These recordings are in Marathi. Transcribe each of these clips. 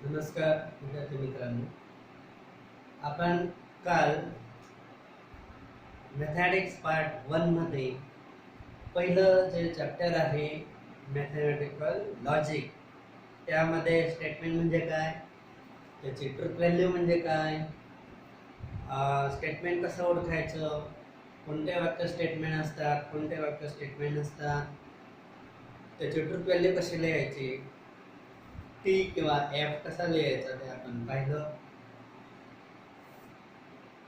नमस्कार विद्यार्थी मित्रांनो, आपण काल मॅथमॅटिक्स पार्ट 1 मध्ये पहिलं जे चॅप्टर आहे मॅथमॅटिकल लॉजिक, त्यामध्ये स्टेटमेंट म्हणजे काय, त्याची ट्रूथ व्हॅल्यू म्हणजे काय, स्टेटमेंट कसं ओळखायचं, कोणते वाक्य स्टेटमेंट असतात, कोणते वाक्य स्टेटमेंट नसतात, त्याची ट्रूथ व्हॅल्यू कशी लिहायची, टी किंवा एफ कसा लिहायचा ते आपण पाहिलं.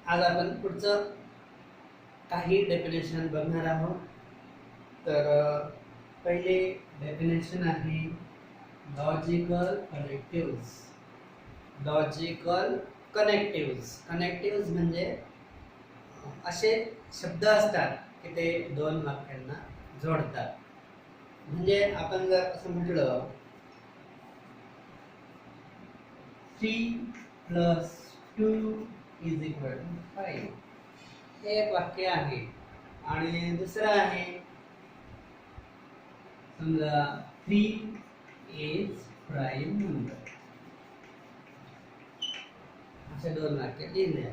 आज आपण पुढचं काही डेफिनेशन बघणार आहोत. तर पहिले डेफिनेशन आहे लॉजिकल कनेक्टिव्ह्ज. लॉजिकल कनेक्टिव्ह्ज म्हणजे असे शब्द असतात की ते दोन वाक्यांना जोडतात. म्हणजे आपण जर असं म्हटलं 3 + 2 = 5, हे एक वाक्य आहे. आणि दुसरं आहे समजा 3 इज प्राईम नंबर. असे दोन वाक्य लिहिले.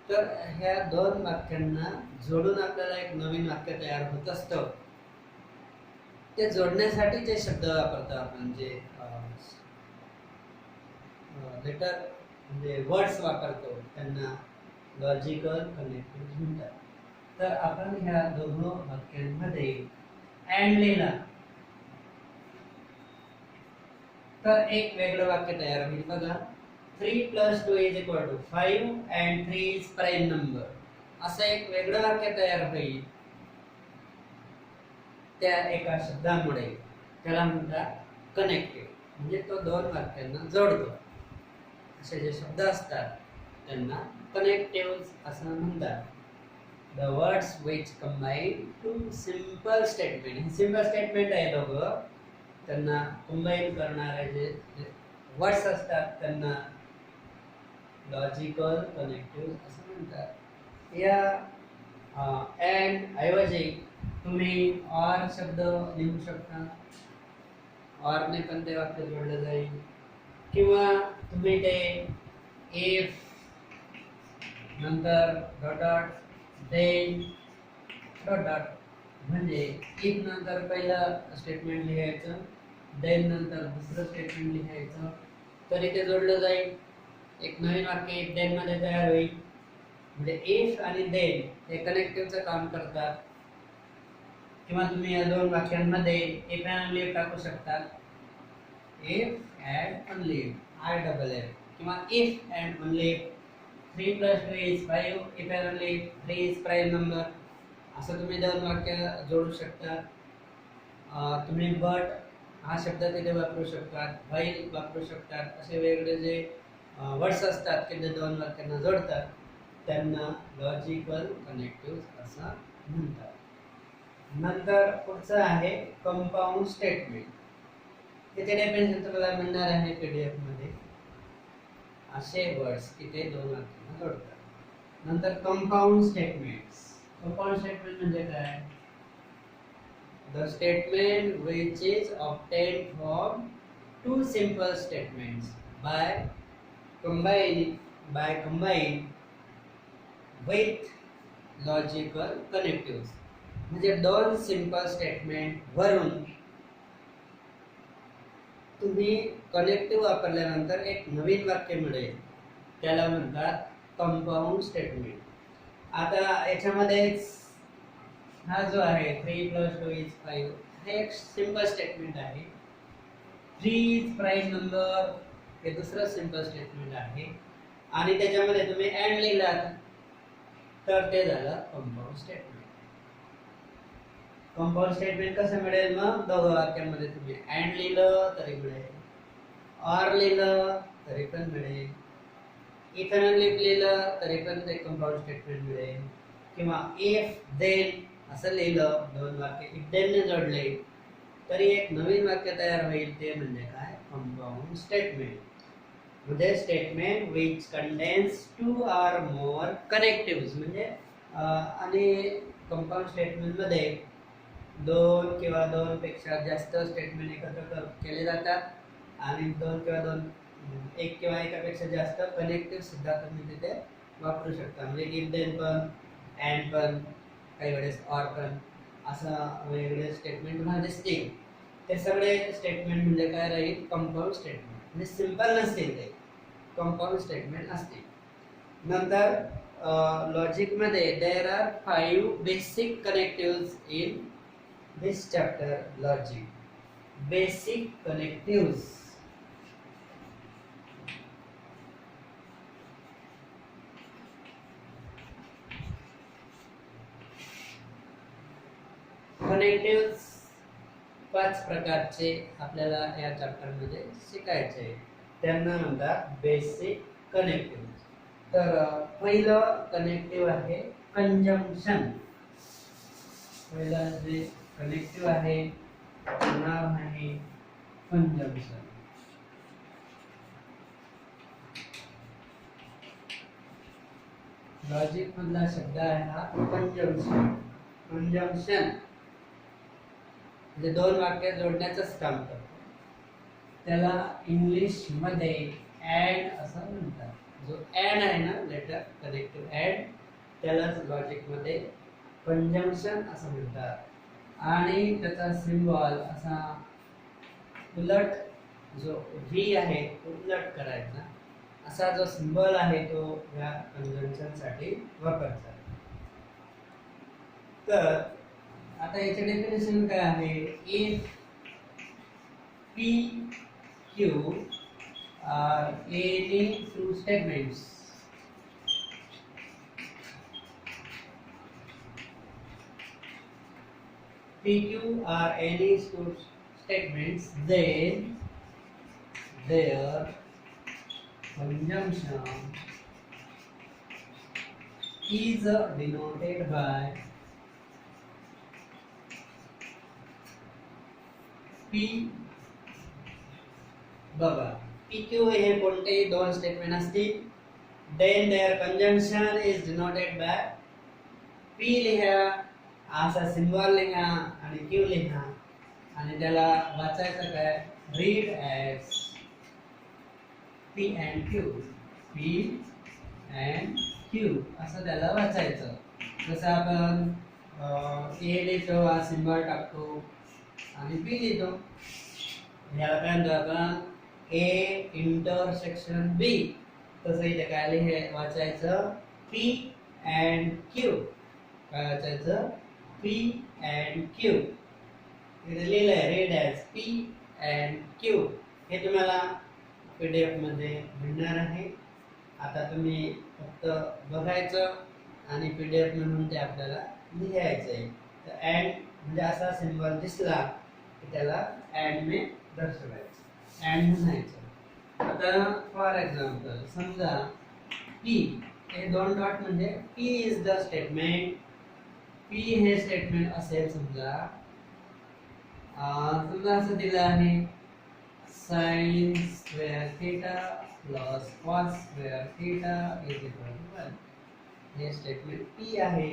तर ह्या दोन वाक्यांना जोडून आपल्याला एक नवीन वाक्य तयार होत असतं. ते जोडण्यासाठी जे शब्द वापरतो आपण, जे लेटर म्हणजे वर्ड्स वापरतो, त्यांना लॉजिकल कनेक्टिव्ह म्हणतात. तर आपण ह्या दोन वाक्यांमध्ये अँड लिहिला तर एक वेगळं वाक्य तयार होईल. बघा, 3 + 2 = 5 and 3 is prime number, असं एक वेगळं वाक्य तयार होईल त्या एका शब्दामुळे. त्याला म्हणतात कनेक्टिव्ह, म्हणजे तो दोन वाक्यांना जोडतो. असे जे शब्द असतात त्यांना कनेक्टिव्ह्ज असं म्हणतात. The words which combine two simple statement. हे सिंपल स्टेटमेंट आहे दोघं, त्यांना कंबाईन करणारे जे वर्ड्स असतात त्यांना लॉजिकल कनेक्टिव्ह असं म्हणतात. या अँड ऐवजी तुम्ही ऑर शब्द लिहू शकता. ऑरने पण ते वाक्य जोडलं जाईल. किंवा तुम्ही ते इफ नंतर डॉट देन डॉट, म्हणजे इफ नंतर पहिलं स्टेटमेंट लिहायचं, देन नंतर दुसरं स्टेटमेंट लिहायचं, तरी ते जोडलं जाईल. एक नवीन वाक्य इफ देन मध्ये तयार होईल. म्हणजे इफ आणि देन हे कनेक्टिव्हचं काम करतात. किंवा तुम्ही या दोन वाक्यांमध्ये इफ अँड लिव्ह टाकू शकता. If and only, IFF. किंवा if and only 3 + 2 is 5, if and only 3 is prime number, असं तुम्ही दोन वाक्य जोडू शकता. तुम्ही बट हा शब्द तिथे वापरू शकतात, व्हाईल वापरू शकतात. असे वेगळे जे वर्ड्स असतात की जे दोन वाक्यांना जोडतात त्यांना लॉजिकल कनेक्टिव्ह असं म्हणतात. नंतर पुढचं आहे कंपाऊंड स्टेटमेंट. त्याचे डेफिनेशन तुम्हाला मिळणार आहे PDF मध्ये. असे वर्ड्स की ते दोन वाक्यांना जोडतात. नंतर कंपाऊंड स्टेटमेंट्स. कंपाऊंड स्टेटमेंट म्हणजे काय? The statement which is obtained from two simple statements by combine with logical connectives. म्हणजे दोन सिंपल स्टेटमेंट वरून तुम्ही कनेक्टिव्ह वापरल्यानंतर एक नवीन वाक्य मिळेल, त्याला म्हणतात कंपाऊंड स्टेटमेंट. आता याच्यामध्ये हा जो आहे 3 + 2 is 5, हे एक सिंपल स्टेटमेंट आहे. 3 is प्राईम नंबर हे दुसरं सिंपल स्टेटमेंट आहे. आणि त्याच्यामध्ये तुम्ही अँड लिहिलात तर ते झालं कंपाऊंड स्टेटमेंट. कंपाऊंड स्टेटमेंट कसं मिळेल? मग दोघं वाक्यांमध्ये तुम्ही अँड लिहिलं तरी मिळेल, ऑर लिहिलं तरी पण मिळेल, इफ अँड लिहिलं तरी पण ते कंपाऊंड स्टेटमेंट मिळेल. किंवा इफ देन असं लिहिलं, दोन वाक्य इफ देन ने जोडले तरी एक नवीन वाक्य तयार होईल. ते म्हणजे काय? Compound statement. म्हणजे statement which contains 2 or more connectives. म्हणजे आणि कंपाऊंड स्टेटमेंट मध्ये दोन किंवा दोन पेक्षा जास्त स्टेटमेंट एकत्र केले जातात आणि दोन किंवा दोन एक किंवा एकापेक्षा जास्त कनेक्टिव्ह सुद्धा तुम्ही तिथे वापरू शकता. म्हणजे इफ देन पण, अँड पण, काही वेळेस ऑर पण, असं वेगवेगळे स्टेटमेंट तुम्हाला दिसतील. ते सगळे स्टेटमेंट म्हणजे काय राहील, कंपाऊंड स्टेटमेंट. म्हणजे सिंपल नसतील, ते कंपाऊंड स्टेटमेंट असतील. नंतर लॉजिक मध्ये there are 5 basic connectives in this chapter logic. Basic connectives. Connectives 5 प्रकारचे आपल्याला या चॅप्टर मध्ये शिकायचे. त्यांना म्हणतात बेसिक कनेक्टिव्ह. तर पहिलं कनेक्टिव्ह आहे कंजंक्शन. पहिलं जे कनेक्टिव्ह आहे नाव आहे कंजंक्शन. लॉजिक मधला शब्द आहे हा कंजंक्शन. कंजंक्शन म्हणजे दोन वाक्य जोडण्याचंच काम करतो. त्याला इंग्लिश मध्ये ऍड असं म्हणतात. जो ऍड आहे ना लेटर, कनेक्टिव्ह ऍड, त्यालाच लॉजिक मध्ये कंजंक्शन असं म्हणतात. आणि त्याचा सिम्बॉल असा उलट, जो व्ही आहे तो उलट करायचा, असा जो सिम्बॉल आहे तो या कंजंक्शन साठी वापरतात. तर आता याचे डेफिनेशन काय आहे, if P Q are any two statements, PQ are any two statements, then their conjunction is denoted by P. बघा, PQ हे कोणतेही दोन स्टेटमेंट असतील, then their conjunction is denoted by P लिहा, असा सिम्बॉल लिहा आणि क्यू लिहा, आणि त्याला वाचायचं काय, read as P and Q. P and Q असं त्याला वाचायचं. जसं आपण ए लिहितो, हा सिम्बॉल टाकतो आणि पी लिहितो. याला काय म्हणतो आपण, ए इंटरसेक्शन बी. तसं इथे काय वाचायचं, पी अँड क्यू. काय वाचायचं, P and Q. इथे लिहिलंय read as P and Q. हे तुम्हाला PDF मध्ये मिळणार आहे. आता तुम्ही फक्त बघायचं आणि PDF म्हणून ते आपल्याला लिहायचं आहे. तर अँड म्हणजे असा सिम्बॉल दिसला की त्याला अँड ने दर्शवायचं, अँड म्हणायचं. आता फॉर एक्झाम्पल समजा P हे दोन डॉट म्हणजे P is the statement. P हे स्टेटमेंट असेल समजा, समजा असं दिलं आहे, sin square theta plus cos square theta is equal to 1. हे स्टेटमेंट P आहे.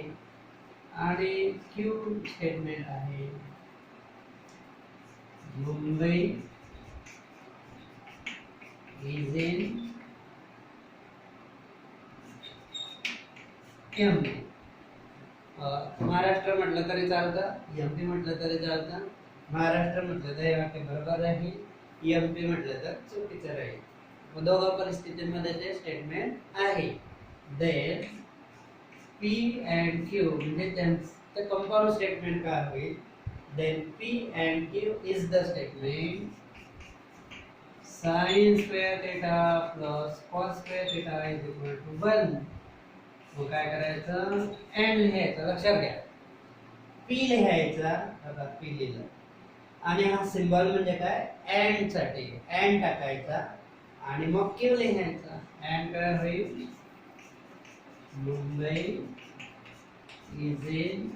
आणि Q स्टेटमेंट आहे, Mumbai is in MP. Maharashtra म्हटलं तरी चालतं, MP म्हटलं तरी चालतं. महाराष्ट्र म्हटलं तर हे वाक्य बरोबर राहील, MP म्हटलं तर चुकीचं राहील. मग दोघा परिस्थितीमध्ये ते स्टेटमेंट आहे. देन P and Q म्हणजे त्यांचं कंपाऊंड स्टेटमेंट काय होईल, then P and Q is the statement sin square theta plus cos square theta is equal to 1. मग काय करायचं, अँड लिहायचं. लक्षात घ्या, P लिहायचा, आता P लिहिलं, आणि हा सिम्बॉल म्हणजे काय, अँड साठी अँड टाकायचा, आणि मग Q लिहायचा. अँड काय होईल, मुंबई इज इन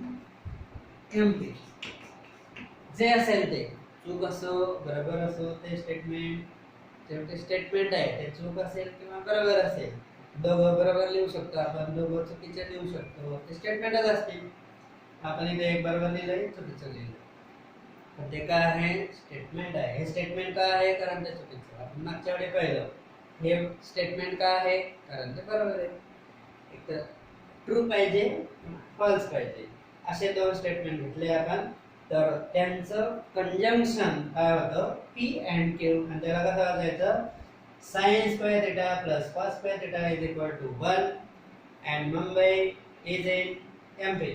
MP. जे असेल ते, चूक असो बरोबर असो, ते स्टेटमेंट शेवटी स्टेटमेंट आहे. ते चूक असेल किंवा बरोबर असेल, दोघं बरोबर लिहू शकतो आपण, दोघं चुकीचे लिहू शकतो, ते स्टेटमेंटच असतील. आपण इथे एक बरोबर लिहिलंय, चुकीचं लिहिलं. तर ते काय आहे स्टेटमेंट आहे. हे स्टेटमेंट काय आहे कारण ते चुकीचं आपण मागच्या वेळी पाहिलं. हे स्टेटमेंट काय आहे कारण ते बरोबर आहे. एक तर ट्रू पाहिजे फॉल्स पाहिजे असे दोन स्टेटमेंट घेतले आपण. तर त्यांचं कंजंक्शन काय होतं पी अँड क्यू आणि त्याला कसं वाचायचं sin square theta plus cos square theta is equal to 1 and Mumbai is in MP.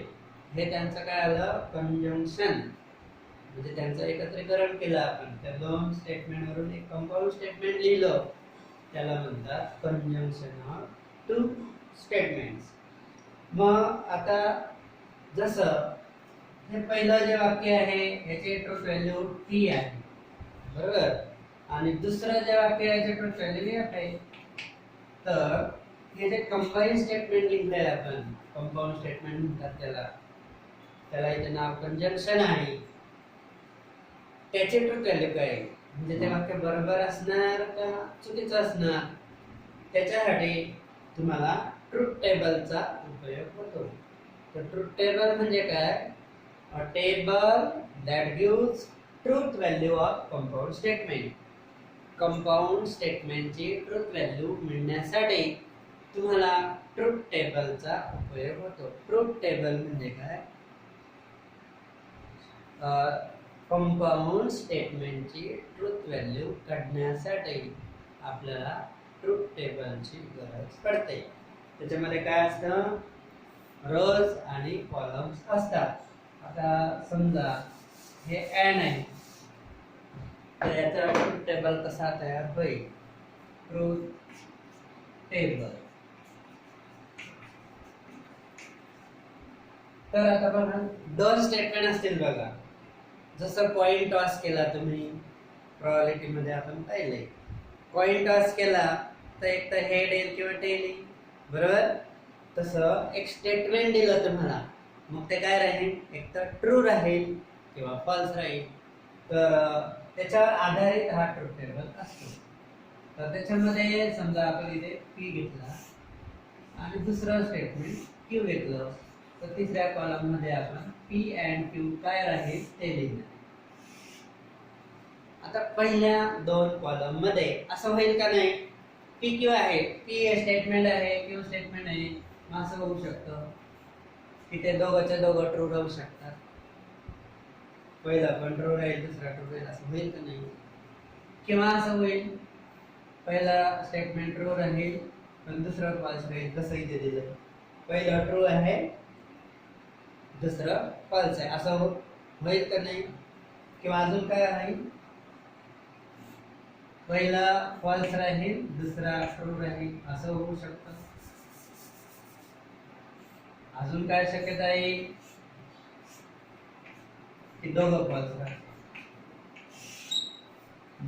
हे त्यांचं काय आलं कंजंक्शन म्हणजे त्यांचं एकत्रीकरण केलं आपण त्या दोन स्टेटमेंट वरून एक कंपाऊंड स्टेटमेंट लिहिलं त्याला म्हणतात कंजंक्शन ऑफ टू स्टेटमेंट्स. मग आता जसं हे पहिलं जे वाक्य आहे याचे ट्रूथ व्हॅल्यू t आहे बरोबर आणि दुसरं जे वाक्य आहे याचे ट्रूथ व्हॅल्यू f आहे. तर हे जे कंबाईन स्टेटमेंट लिहिलंय आपण कंपाऊंड स्टेटमेंट म्हणतात त्याला इथे नाव कंजंक्शन आहे. त्याचे ट्रूथ व्हॅल्यू काय आहे म्हणजे ते वाक्य बरोबर असणार का चुकीचं असणार त्याच्यासाठी तुम्हाला ट्रूथ टेबलचा उपयोग होतो. तर ट्रूथ टेबल म्हणजे काय a table that gives truth value of compound statement. Compound स्टेटमेंटची ट्रूथ व्हॅल्यू मिळण्यासाठी तुम्हाला ट्रूथ टेबलचा उपयोग होतो. ट्रूथ टेबल म्हणजे काय कंपाऊंड स्टेटमेंटची ट्रूथ व्हॅल्यू काढण्यासाठी आपल्याला ट्रूथ टेबलची गरज पडते. त्याच्यामध्ये काय असतं रोज आणि कॉलम्स असतात. आता समजा हे एन आहे तर याचा ट्रूथ टेबल कसा तयार होईल ट्रूथ टेबल. तर आता बघा दोन स्टेटमेंट असतील बघा जसं कॉइन टॉस केला तुम्ही प्रोबॅबिलिटी मध्ये आपण पाहिले कॉइन टॉस केला तर एक तर हेड येईल किंवा टेल येईल बरोबर. तसं एक स्टेटमेंट दिलं तुम्हाला मग ते काय राहील एक तर ट्रू राहील किंवा फॉल्स राहील. तर त्याच्यावर आधारित हा ट्रूथ टेबल असतो. तर त्याच्यामध्ये समजा आपण इथे पी घेतला आणि दुसरं स्टेटमेंट क्यू घेतलं तर तिसऱ्या कॉलम मध्ये आपण पी अँड क्यू काय राहील ते लिहिणार. आता पहिल्या दोन कॉलम मध्ये असं होईल का नाही पी क्यू आहे पी स्टेटमेंट आहे क्यू स्टेटमेंट आहे मग असं होऊ शकतं की ते दोघंच्या दोघं ट्रू राहू शकतात. पहिला पण ट्रू राहील दुसरा ट्रू राहील असं होईल का नाही. किंवा असं होईल पहिला स्टेटमेंट ट्रू राहील पण दुसरं फॉल्स राहील कसं इथे दिलं पहिलं ट्रू आहे दुसरं फॉल्स आहे असं होईल का नाही. किंवा अजून काय राहील पहिला फॉल्स राहील दुसरा ट्रू राहील असं होऊ शकतं. अजून काय शक्यता आहे की दोघं फॉल्स राहील.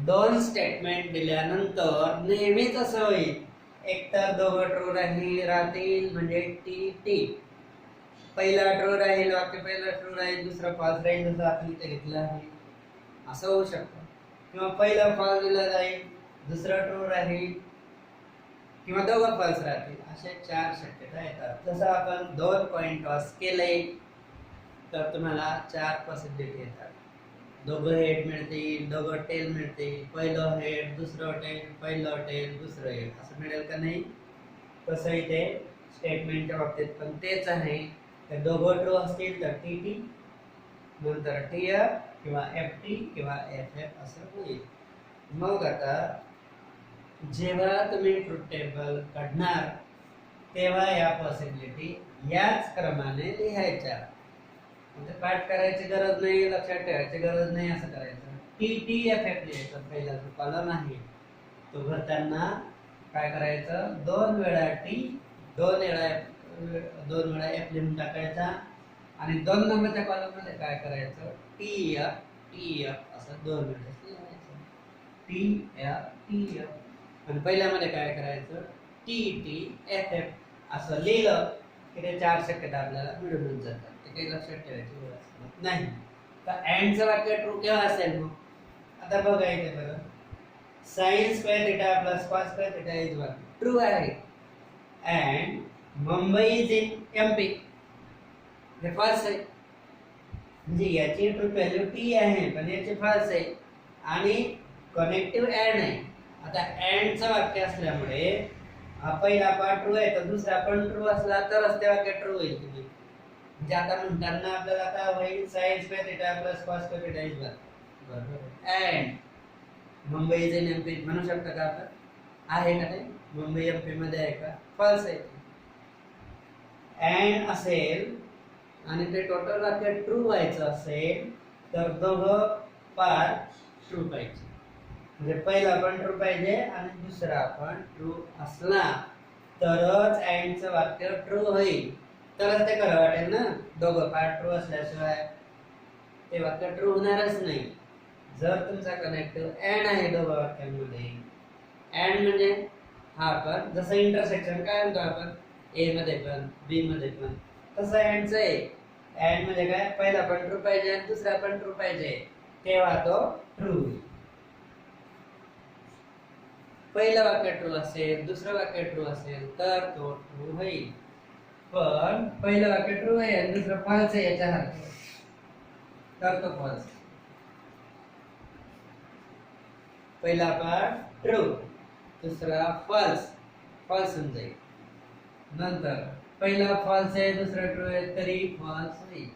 दोन स्टेटमेंट दिल्यानंतर नेहमीच असं होईल एकतर दोघं ट्रू राहतील म्हणजे टी टी पहिला ट्रू राहील वाक्य पहिला ट्रू राहील दुसरा फॉल्स राहील जसं आपण इथे घेतलं आहे असं होऊ शकतं. किंवा पहिला फॉल्स दिला जाईल दुसरा ट्रू राहील किंवा दोघं फॉल्स राहतील अशा चार शक्यता येतात. जसं आपण दोन कॉइन टॉस केले तर तुम्हाला चार पॉसिबिलिटी येतात. दोघं हेड मिळतील दोघं टेल मिळतील पहिलं हेड दुसरं टेल पहिलं टेल दुसरं हेड असं मिळेल का नाही. तसं इथे स्टेटमेंटच्या बाबतीत पण तेच आहे. तर दोघं ट्रू असतील तर टी टी नंतर टी एफ किंवा एफ टी किंवा एफ एफ असं होईल. मग आता जेव्हा तुम्ही ट्रूथ टेबल काढणार तेव्हा या पॉसिबिलिटी याच क्रमाने लिहायच्या. म्हणजे पाठ करायची गरज नाही लक्षात ठेवायची गरज नाही असं करायचं. टी टी एफ एफ लिहायचं पहिला जो कॉलम आहे तो भरताना काय करायचं दोन वेळा टी दोन वेळा एफ लिहून टाकायचा आणि दोन नंबरच्या कॉलम मध्ये काय करायचं टी एफ असं दोन वेळा लिहायचं टी एफ आणि पहिल्यामध्ये काय करायचं टी टी एफ एफ असं लिहिलं की ते चार शक्यता आपल्याला मिळून जातात. ते काही लक्षात ठेवायची गरज नाही. तर अँडचं वाक्य ट्रू केव्हा असेल मग आता बघा इथे बघा sin square theta plus cos square theta is 1 true आहे and Mumbai is in MP हे फॉल्स आहे. म्हणजे याची ट्रू व्हॅल्यू टी आहे पण याची फॉल्स आहे आणि कनेक्टिव्ह अँड आहे. आता अँडचं वाक्य असल्यामुळे हा पहिला पार्ट ट्रू आहे तर दुसरा पण ट्रू असला तरच ते वाक्य ट्रू होईल. तुम्ही म्हणजे आता म्हणताना आपल्याला आता होईल sine square theta plus cos square theta is बरोबर अँड मुंबईचे एमपी म्हणू शकता का आपण? आहे का ते? मुंबई एमपी मध्ये आहे का? फॉल्स आहे. अँड असेल आणि ते टोटल वाक्य ट्रू व्हायचं असेल तर दोघं पार्ट ट्रू पाहिजे. म्हणजे पहिला पण ट्रू पाहिजे आणि दुसरा पण ट्रू असला तरच अँडचं वाक्य ट्रू होईल. तरच ते खरं वाटेल ना. दोघं पार्ट ट्रू असल्याशिवाय ते वाक्य ट्रू होणारच नाही. जर तुमचा कनेक्टिव्ह अँड आहे दोघं वाक्यांमध्ये, अँड म्हणजे हा पण जसं इंटरसेक्शन काय म्हणतो आपण ए मध्ये पण बी मध्ये पण तसं अँडचं आहे. अँड म्हणजे काय पहिला पण ट्रू पाहिजे आणि दुसरा पण ट्रू पाहिजे तेव्हा तो ट्रू होईल. पहिलं वाक्य ट्रू असेल दुसरं वाक्य ट्रू असेल तर तो ट्रू होईल. पण पहिलं वाक्य ट्रू आहे आणि दुसरं फॉल्स आहे याच्यासारखं तर तो फॉल्स. पहिला पार्ट ट्रू दुसरा फॉल्स फॉल्स होऊन जाईल. नंतर पहिला फॉल्स आहे दुसरा ट्रू आहे तरी फॉल्स होईल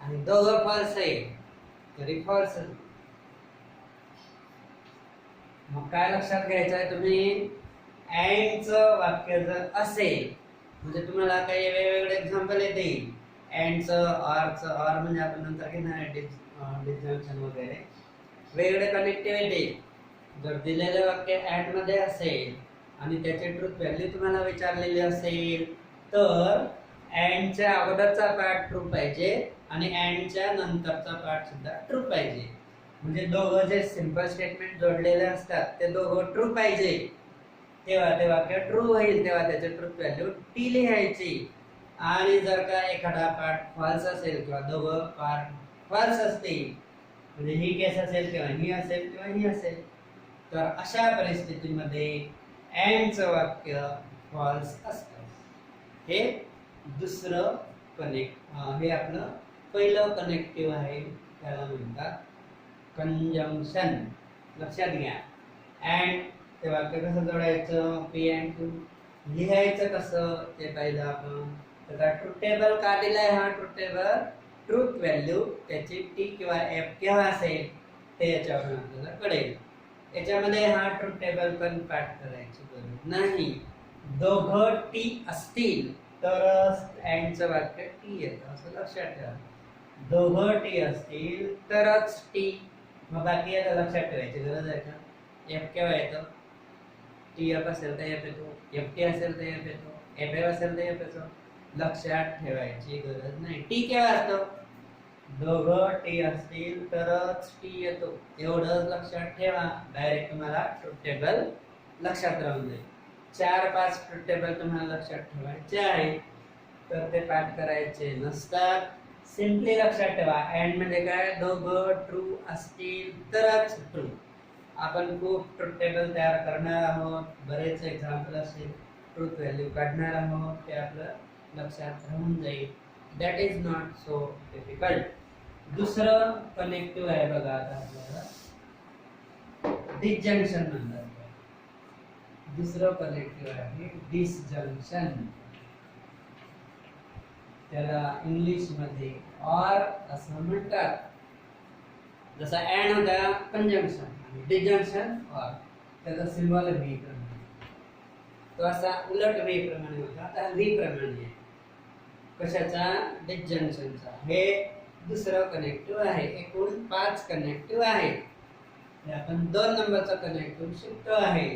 आणि दोघं फॉल्स आहे तरी फॉल्स होईल. मग काय लक्षात घ्यायचं आहे तुम्ही? अँडचं वाक्य जर असेल म्हणजे तुम्हाला काही वेगवेगळे एक्झाम्पल येतील. अँडचं ऑरचं ऑर म्हणजे आपण नंतर घेणार डिस्जंक्शन वगैरे वेगवेगळे कनेक्टिव्हिटी. जर दिलेलं वाक्य अँड मध्ये असेल आणि त्याची ट्रूथ व्हॅल्यू तुम्हाला विचारलेली असेल तर अँडच्या अगोदरचा पार्ट ट्रू पाहिजे आणि अँडच्या नंतरचा पार्ट सुद्धा ट्रू पाहिजे. म्हणजे दोघं जे सिंपल स्टेटमेंट जोडलेले असतात ते दोघं ट्रू पाहिजे तेव्हा ते वाक्य ट्रू होईल. तेव्हा त्याची ट्रूथ व्हॅल्यू टी लिहायची. आणि जर का एखादा पार्ट फॉल्स असेल किंवा दोघं पार्ट फॉल्स असतील म्हणजे ही केस असेल किंवा ही असेल किंवा ही असेल तर अशा परिस्थितीमध्ये अँडचं वाक्य फॉल्स असतं. हे दुसरं हे आपलं पहिलं कनेक्टिव्ह आहे त्याला म्हणतात कंजंक्शन. लक्षात घ्या. अँड ते वाक्य कसं जोडायचं पी अँड क्यू लिहायचं कसं ते पाहिलं आपण. तर ट्रूथ टेबल का दिलाय? हा ट्रूथ टेबल ट्रूथ व्हॅल्यू त्याची टी किंवा एफ केव्हा असेल ते याच्यावरून आपल्याला कळेल. याच्यामध्ये हा ट्रूथ टेबल पण पाठ करायची गरज नाही. दोघं टी असतील तरच अँडचं वाक्य टी येतं असं लक्षात ठेवा. दोघं टी असतील तरच टी. मग बाकी आता लक्षात ठेवायची गरज आहे का? एफ केव्हा येतं? टी एफ असेल तर एफ येतो, एफ टी असेल तर एफ येतो, एफ एफ असेल तर एफ येतो. लक्षात ठेवायची गरज नाही. टी केव्हा असतो? दोघं टी असतील तरच टी येतो एवढंच लक्षात ठेवा. डायरेक्ट तुम्हाला ट्रूथ टेबल लक्षात राहून जाईल. 4-5 ट्रूथ टेबल तुम्हाला लक्षात ठेवायचे आहे तर ते पाठ करायचे नसतात. सिंपली लक्षात ठेवा अँड म्हणजे काय? दोघं ट्रू असतील तरच ट्रू. आपण खूप ट्रूथ टेबल तयार करणार आहोत. बरेच एक्झाम्पल असतील ट्रूथ व्हॅल्यू काढणार आहोत ते आपलं लक्षात राहून जाईल. That is not so difficult. दुसरं कनेक्टिव्ह आहे बघा आता आपल्याला डिसजंक्शन म्हणतात. दुसरं कनेक्टिव्ह आहे डिसजंक्शन. त्याला इंग्लिश मध्ये ऑर असं म्हणतात. जसा अँड होता कंजंक्शन आणि डिसजंक्शन ऑर त्याचा सिम्बॉल व्ही प्रमाणे. तो असा उलट व्ही प्रमाणे होता आता व्ही प्रमाणे आहे. कशाचा? डिसजंक्शनचा. हे दुसरं कनेक्टिव्ह आहे. एकूण 5 कनेक्टिव्ह आहेत. आपण 2 नंबरचा कनेक्टिव्ह शिकतो आहे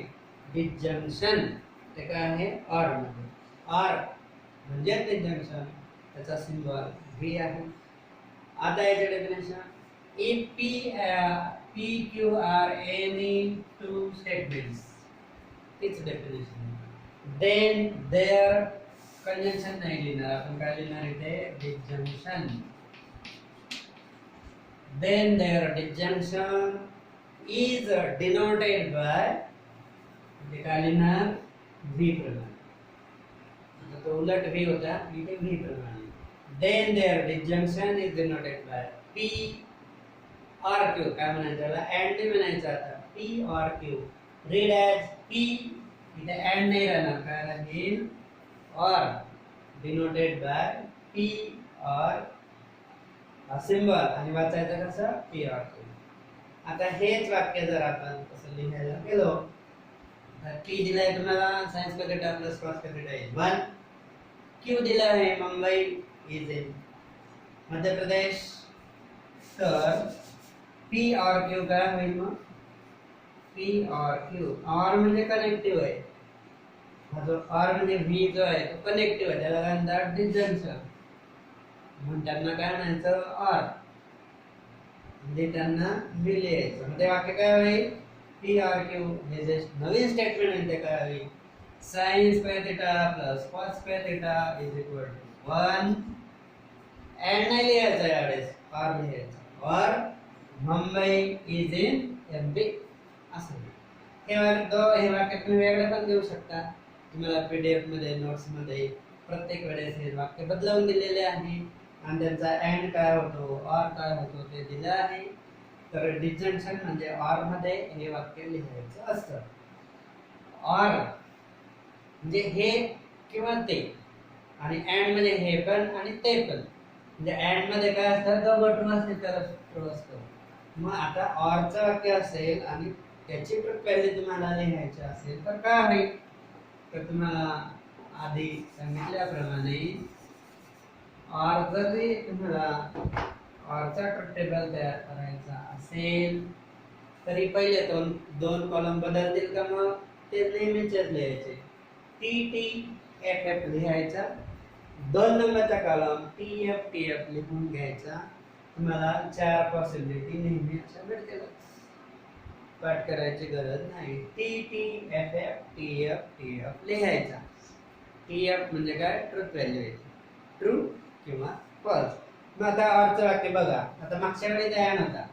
डिसजंक्शन. ते काय आहे? ऑर मध्ये. ऑर म्हणजे डिसजंक्शन त्याचा सिम्बॉल व्ही आहे. आता याचे definition if p q are any two statements its definition then their conjunction नाही लिहिणार आपण. काय लिहिणार इथे? disjunction. then their disjunction is denoted by इथे काय लिहिणार? v प्रमाणे. तो उलट v होता इथे v प्रमाणे. then their disjunction is denoted by P or Q. काय म्हणायचं त्याला and नाही म्हणायचं आता P or Q. Read as P, इथे and नाही राहणार काय राहील or denoted by P or हा सिंबल आणि वाचायचं कसं P or Q. आता हेच वाक्य जर आपण कसं लिहायला गेलो तर P दिलाय तुम्हाला सायन्स का डेटा प्लस कॉस का डेटा इज 1. Q दिला आहे मुंबई इज इन मध्य प्रदेश. तर P और Q काय होईल मग P और Q. और म्हणजे कनेक्टिव्ह आहे. हा जो और म्हणजे V जो आहे तो कनेक्टिव्ह आहे त्याला काय म्हणतात डिस्जंक्शन. म्हणून त्यांना काय म्हणायचं और म्हणजे त्यांना V लिहायचं. म्हणजे वाक्य काय होईल P और Q हे जे नवीन स्टेटमेंट आहे ते काय होईल sin square theta plus cos square theta is equal to 1 and नाही लिहायचं यावेळेस or लिहायचं और मुंबई इज इन MP असं. हे वाक्य तुम्ही वेगळे पण देऊ शकता. तुम्हाला PDF मध्ये नोट्स मध्ये प्रत्येक वेळेस हे वाक्य बदलवून दिलेले आहे आणि त्यांचा एंड काय होतो और काय होतो ते दिले आहे. तर डिस्जंक्शन म्हणजे और मध्ये हे वाक्य लिहायचं असतं. और म्हणजे हे किंवा ते आणि एंड मध्ये हे पण आणि ते पण. म्हणजे एंड मध्ये काय असतं दोघं ट्रू असते त्याला ट्रू असतं. मग आता ऑरचं वाक्य असेल आणि त्याची ट्रुथ व्हॅल्यू तुम्हाला लिहायची असेल तर काय होईल तर तुम्हाला आधी सांगितल्याप्रमाणे और जरी तुम्हाला ऑरचा ट्रुथ टेबल तयार करायचा असेल तरी पहिले दोन कॉलम बदलतील का मग ते नेहमीचेच लिहायचे. TTFF लिहायचा. 2 नंबरचा कॉलम TFTF लिहून घ्यायचा. तुम्हाला 4 पॉसिबिलिटी नेहमी अशा भेटतील. पाठ करायची गरज नाही. TTFF लिहायचा. TF म्हणजे काय ट्रुथ व्हॅल्यू आहे ट्रू किंवा फॉल्स. मग आता ऑरचं वाक्य बघा. आता मागच्या वेळी तयार होता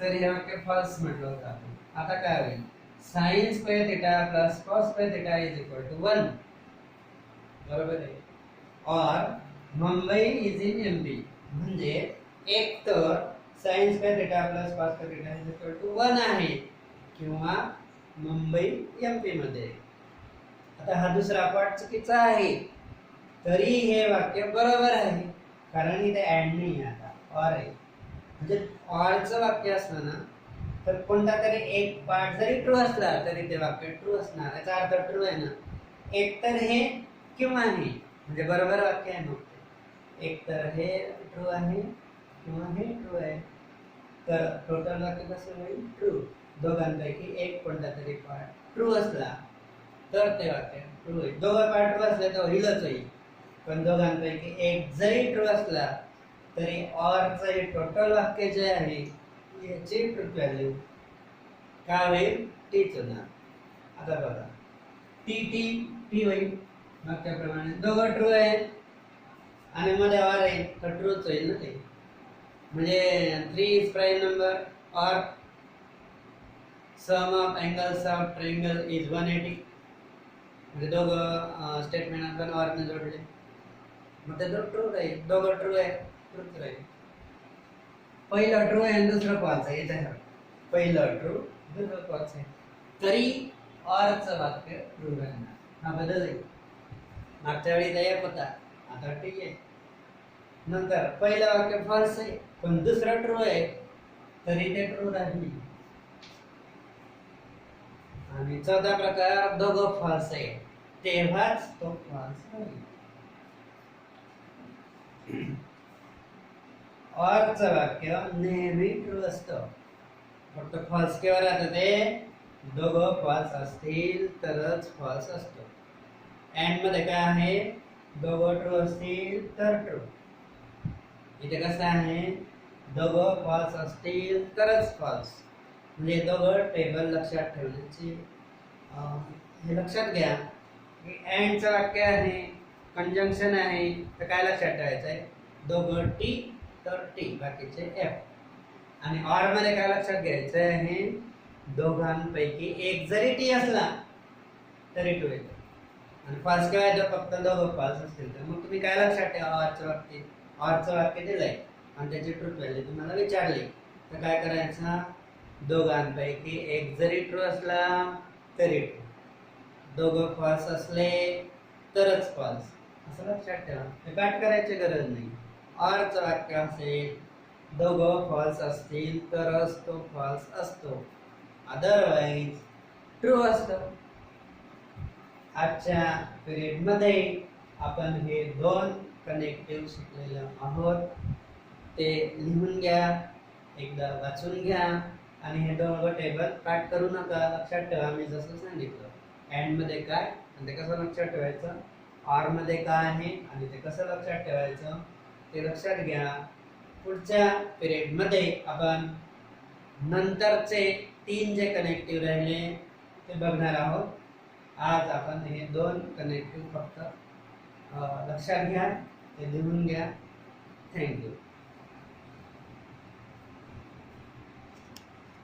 तर हे वाक्य फॉल्स म्हटलं होतं आपण. आता काय होईल sin square theta plus cos square theta is equal to 1 बरोबर आहे. और मुंबई इज इन MP म्हणजे एक तर sin square theta plus cos square theta is equal to 1 आहे किंवा मुंबई MP मध्ये. आता हा दुसरा पार्ट चुकीचा आहे तरी हे वाक्य बरोबर आहे कारण इथे एंड नाही आहे आता और आहे. म्हणजे ऑरचं वाक्य असलं ना तर कोणता तरी एक पार्ट जरी ट्रू असला तरी ते वाक्य ट्रू असणार. याचा अर्थ ट्रू आहे ना. एक तर हे किंवा हे म्हणजे बरोबर वाक्य आहे. मग एक तर हे ट्रू आहे किंवा हे ट्रू आहे तर टोटल वाक्य कसं होईल ट्रू. दोघांपैकी एक कोणता तरी पार्ट ट्रू असला तर ते वाक्य ट्रू होईल. दोघं पार्ट ट्रू असले तर होईलच होईल. पण दोघांपैकी एक जरी ट्रू असला तरी ऑरचे टोटल वाक्य जे आहे याची ट्रुथ व्हॅल्यू काय होईल टीच होणार. आता बघा टी होईल मागच्याप्रमाणे. दोघं ट्रू आहे आणि मध्ये और आहे तर ट्रूच होईल ना ते. म्हणजे 3 इज प्राइम नंबर और sum of angles of triangle is 180 म्हणजे दोघं स्टेटमेंट आपण और ने जोडले मग ते ट्रू राहील. दोघं ट्रू आहे ट्रूच राहील. पहिलं ट्रू आहे आणि दुसरं फॉल्स आहे. इथे पहिलं ट्रू दुसरं फॉल्स आहे तरी ऑरचं वाक्य ट्रू राहणार. हा बदल आहे. मागच्या वेळी एक होता आता ठीक आहे. नंतर पहिलं वाक्य फॉल्स आहे पण दुसरं ट्रू आहे तरी ते ट्रू राहील. आणि चौथा प्रकार दोघं फॉल्स आहे तेव्हाच तो फॉल्स होईल. ऑरचं वाक्य नेहमी ट्रू असतं. फक्त फॉल्स केव्हा राहतं ते दोघं फॉल्स असतील तरच फॉल्स असतो. एंड मध्ये काय आहे दोघं ट्रू असतील तर ट्रू. इथे कसं आहे दोघं फॉल्स असतील तरच फॉल्स. म्हणजे दोघं टेबल लक्षात ठेवण्याची हे लक्षात घ्या की एंडचं वाक्य आहे कंजंक्शन आहे तर काय लक्षात ठेवायचं आहे दोघं टी तर टी बाकीचे एफ. आणि ऑर मध्ये काय लक्षात घ्यायचं आहे दोघांपैकी एक जरी टी असला तरी ट्रू येतो. आणि फॉल्स केव्हा येतं, फक्त दोघं फॉल्स असतील तर. मग तुम्ही काय लक्षात ठेवा, ऑरचं वाक्य, ऑरचं वाक्य दिलंय आणि त्याची ट्रूथ व्हॅल्यू तुम्हाला विचारली, तर काय करायचं, दोघांपैकी एक जरी ट्रू असला तरी ट्रू, दोघं फॉल्स असले तरच फॉल्स, असं लक्षात ठेवा. हे पाठ करायची गरज नाही. ऑरचं वाक्य असेल, दोघं फॉल्स असतील तरच तो फॉल्स असतो, अदरवाईज ट्रू असतं. आजच्या पिरियड मध्ये आपण हे दोन कनेक्टिव्ह शिकलेलो आहोत, ते लिहून घ्या, एकदा वाचून घ्या आणि हे दोघं टेबल पाठ करू नका, लक्षात ठेवा मी जसं सांगितलं. अँड मध्ये काय आणि ते कसं लक्षात ठेवायचं, ऑर मध्ये काय आहे आणि ते कसं लक्षात ठेवायचं ते लक्षात घ्या. पुढच्या पिरियड मध्ये आपण नंतरचे 3 जे कनेक्टिव्ह राहिले ते बघणार आहोत. आज आपण हे 2 कनेक्टिव्ह फक्त लक्षात घ्या, ते लिहून घ्या. थँक्यू.